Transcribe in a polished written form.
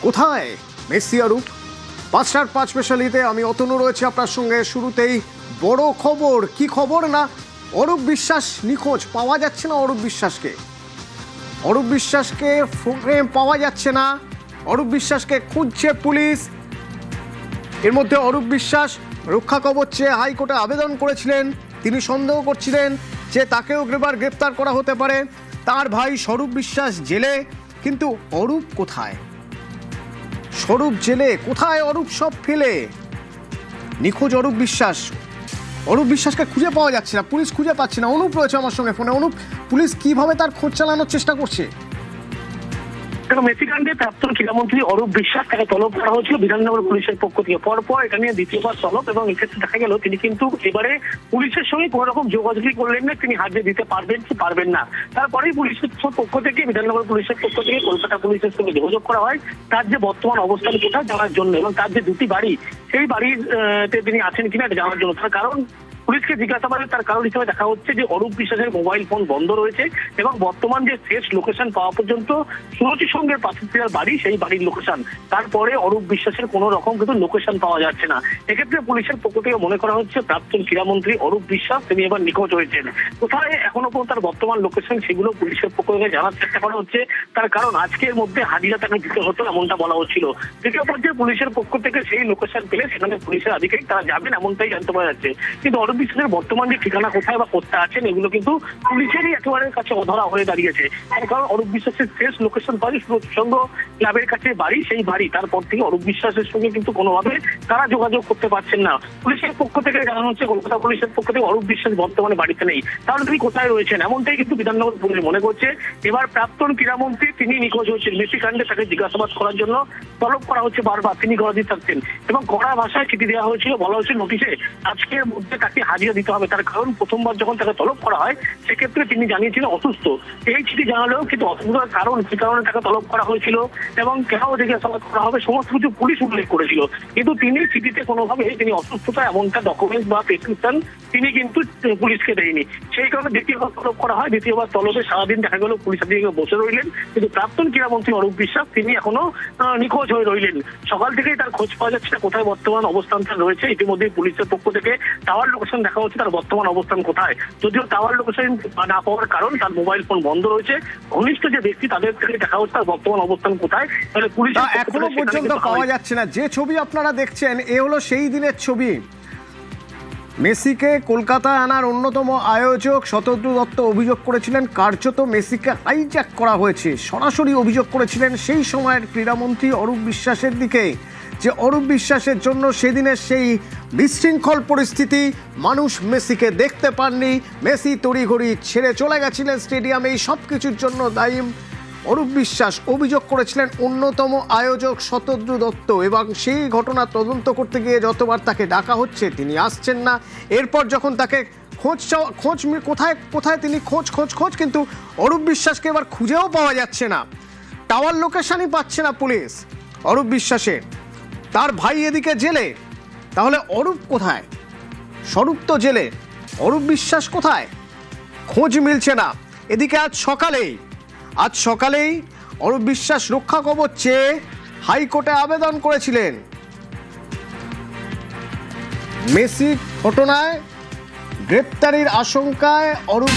কোথায় মেসি অরূপ? 5:05 স্পেশালিতে আমি অতনু রয়েছে আপনার সঙ্গে। শুরুতেই বড় খবর। কি খবর না, অরূপ বিশ্বাস নিখোঁজ, পাওয়া যাচ্ছে না অরূপ বিশ্বাসকে। অরূপ বিশ্বাসকে ফোনে পাওয়া যাচ্ছে না। অরূপ বিশ্বাসকে খুঁজছে পুলিশ। এর মধ্যে অরূপ বিশ্বাস রক্ষা কবচ চেয়ে হাইকোর্টে আবেদন করেছিলেন। তিনি সন্দেহ করছিলেন যে তাকেও গ্রেপ্তার করা হতে পারে। তার ভাই স্বরূপ বিশ্বাস জেলে, কিন্তু অরূপ কোথায়? স্বরূপ জেলে, কোথায় অরূপ সব ফেলে? নিখোঁজ অরূপ বিশ্বাস। অরূপ বিশ্বাসকে খুঁজে পাওয়া যাচ্ছে না, পুলিশ খুঁজে পাচ্ছে না। অনুপ রয়েছে আমার সঙ্গে ফোনে। অনুপ, পুলিশ কিভাবে তার খোঁজ চালানোর চেষ্টা করছে? মেসিকাণ্ডে প্রাক্তন ক্রীড়ামন্ত্রী অরূপ বিশ্বাস তাকে তলব করা হয়েছিল বিধাননগর পুলিশের পক্ষ থেকে। পরপর এটা নিয়ে দ্বিতীয়বার তলব, এবং এক্ষেত্রে দেখা গেল তিনি কিন্তু এবারে পুলিশের সঙ্গে কোনো রকম যোগাযোগই করলেন না, তিনি হাজিরা দিতে পারবেন কি পারবেন না। তারপরেই পুলিশের পক্ষ থেকে, বিধাননগর পুলিশের পক্ষ থেকে কলকাতা পুলিশের সঙ্গে যোগাযোগ করা হয় তার যে বর্তমান অবস্থান কোথায় জানার জন্য, এবং তার যে দুটি বাড়ি, সেই বাড়িতে তিনি আছেন কিনা এটা জানার জন্য। তার কারণ, পুলিশকে জিজ্ঞাসাবাদে তার কারণ হিসেবে দেখা হচ্ছে যে অরূপ বিশ্বাসের মোবাইল ফোন বন্ধ রয়েছে, এবং বর্তমান যে শেষ লোকেশন পাওয়া পর্যন্ত সুরজিৎ সঙ্গের পাশে বাড়ি, সেই বাড়ির লোকেশন, তারপরে অরূপ বিশ্বাসের কোনো রকম কিন্তু লোকেশন পাওয়া যাচ্ছে না। এক্ষেত্রে পুলিশের পক্ষ থেকে মনে করা হচ্ছে প্রাক্তন ক্রীড়ামন্ত্রী অরূপ বিশ্বাস তিনি এবার নিখোঁজ হয়েছেন। কোথায় এখনো পর্যন্ত তার বর্তমান লোকেশন, সেগুলো পুলিশের পক্ষ থেকে জানার চেষ্টা করা হচ্ছে। তার কারণ, আজকের মধ্যে হাজিরা তাকে দিতে হতো এমনটা বলা হচ্ছিল। তৃতীয় পর্যায়ে পুলিশের পক্ষ থেকে সেই লোকেশন পেলে সেখানে পুলিশের আধিকারিক তারা যাবেন এমনটাই জানতে পারা যাচ্ছে। কিন্তু অরূপ বিশ্বাসের বর্তমান যে ঠিকানা কোথায় বা কোথায় আছেন, এগুলো কিন্তু পুলিশেরই একেবারে কাছে অধরা হয়ে দাঁড়িয়েছে। তার কারণ, অরূপ বিশ্বাসের শেষ লোকেশন পাওয়া সঙ্গ ক্লাবের কাছে বাড়ি, সেই বাড়ি, তারপর থেকে অরূপ বিশ্বাসের সঙ্গে কিন্তু কোনোভাবে তারা যোগাযোগ করতে পারছেন না। পুলিশের পক্ষ থেকে জানানো হচ্ছে, কলকাতা পুলিশের পক্ষ থেকে অরূপ বিশ্বাস বর্তমানে বাড়িতে নেই, তাহলে তিনি কোথায় রয়েছেন এমনটাই কিন্তু বিধাননগর পুলিশ মনে করছে। এবার প্রাক্তন ক্রীড়ামন্ত্রী তিনি নিখোঁজ হয়েছেন। মেসি কাণ্ডে তাকে জিজ্ঞাসাবাদ করার জন্য তলব করা হচ্ছে বারবার, তিনি গলাদি থাকছেন, এবং কড়া ভাষায় চিঠি দেওয়া হয়েছিল, বলা হয়েছিল নোটিশে আজকের মধ্যে তাকে হাজিরা দিতে হবে। তার কারণ, প্রথমবার যখন তাকে তলব করা হয় সেক্ষেত্রে তিনি জানিয়েছিলেন অসুস্থ। এই চিঠি জানালেও কিন্তু অসুস্থতার কারণ, কি কারণে তাকে তলব করা হয়েছিল এবং কেন জিজ্ঞাসাবাদ করা হবে, সমস্ত কিছু পুলিশ উল্লেখ করেছিল। কিন্তু তিনি চিঠিতে কোনোভাবে তিনি অসুস্থতা এমনটা ডকুমেন্টস বা প্রেসক্রিপশন তিনি কিন্তু পুলিশকে দেয়নি। সেই কারণে দ্বিতীয়বার তলব করা হয়। দ্বিতীয়বার তলবে সারাদিন দেখা গেল পুলিশ দিকে বসে রইলেন, কিন্তু প্রাক্তন ক্রীড়ামন্ত্রী অরূপ বিশ্বাস তিনি এখনো নিখোঁজ হয়ে রইলেন। সকাল থেকেই তার খোঁজ পাওয়া যাচ্ছে না, কোথায় বর্তমান অবস্থান রয়েছে। ইতিমধ্যে পুলিশের পক্ষ থেকে টাওয়ার লোকেশন দেখা হচ্ছে, তার বর্তমান অবস্থান কোথায়। যদিও টাওয়ার লোকেশন না পাওয়ার কারণ তার মোবাইল ফোন বন্ধ রয়েছে, ঘনিষ্ঠ যে ব্যক্তি তাদের থেকে দেখা হচ্ছে তার বর্তমান অবস্থান কোথায়, তাহলে পুলিশ এখনো পর্যন্ত পাওয়া যাচ্ছে না। যে ছবি আপনারা দেখছেন এ হলো সেই দিনের ছবি। মেসিকে কলকাতায় আনার অন্যতম আয়োজক শতদ্রু দত্ত অভিযোগ করেছিলেন কার্যত মেসিকে হাইজ্যাক করা হয়েছে। সরাসরি অভিযোগ করেছিলেন সেই সময়ের ক্রীড়ামন্ত্রী অরূপ বিশ্বাসের দিকে, যে অরূপ বিশ্বাসের জন্য সেদিনের সেই বিশৃঙ্খল পরিস্থিতি, মানুষ মেসিকে দেখতে পাননি, মেসি তড়িঘড়ি ছেড়ে চলে গেছিলেন স্টেডিয়ামে, এই সব কিছুর জন্য দায়ী অরূপ বিশ্বাস। অভিযোগ করেছিলেন অন্যতম আয়োজক শতদ্রু দত্ত, এবং সেই ঘটনা তদন্ত করতে গিয়ে যতবার তাকে ডাকা হচ্ছে তিনি আসছেন না। এরপর যখন তাকে খোঁজ কোথায় কোথায় তিনি খোঁজ, কিন্তু অরূপ বিশ্বাসকে এবার খুঁজেও পাওয়া যাচ্ছে না। টাওয়ার লোকেশনই পাচ্ছে না পুলিশ অরূপ বিশ্বাসের। তার ভাই এদিকে জেলে, তাহলে অরূপ কোথায়? স্বরূপ তো জেলে, অরূপ বিশ্বাস কোথায়? খোঁজ মিলছে না। এদিকে আজ সকালেই অরূপ বিশ্বাস রক্ষা কবচ চেয়ে হাইকোর্টে আবেদন করেছিলেন। মেসি ঘটনায় গ্রেপ্তারির আশঙ্কায় অরূপ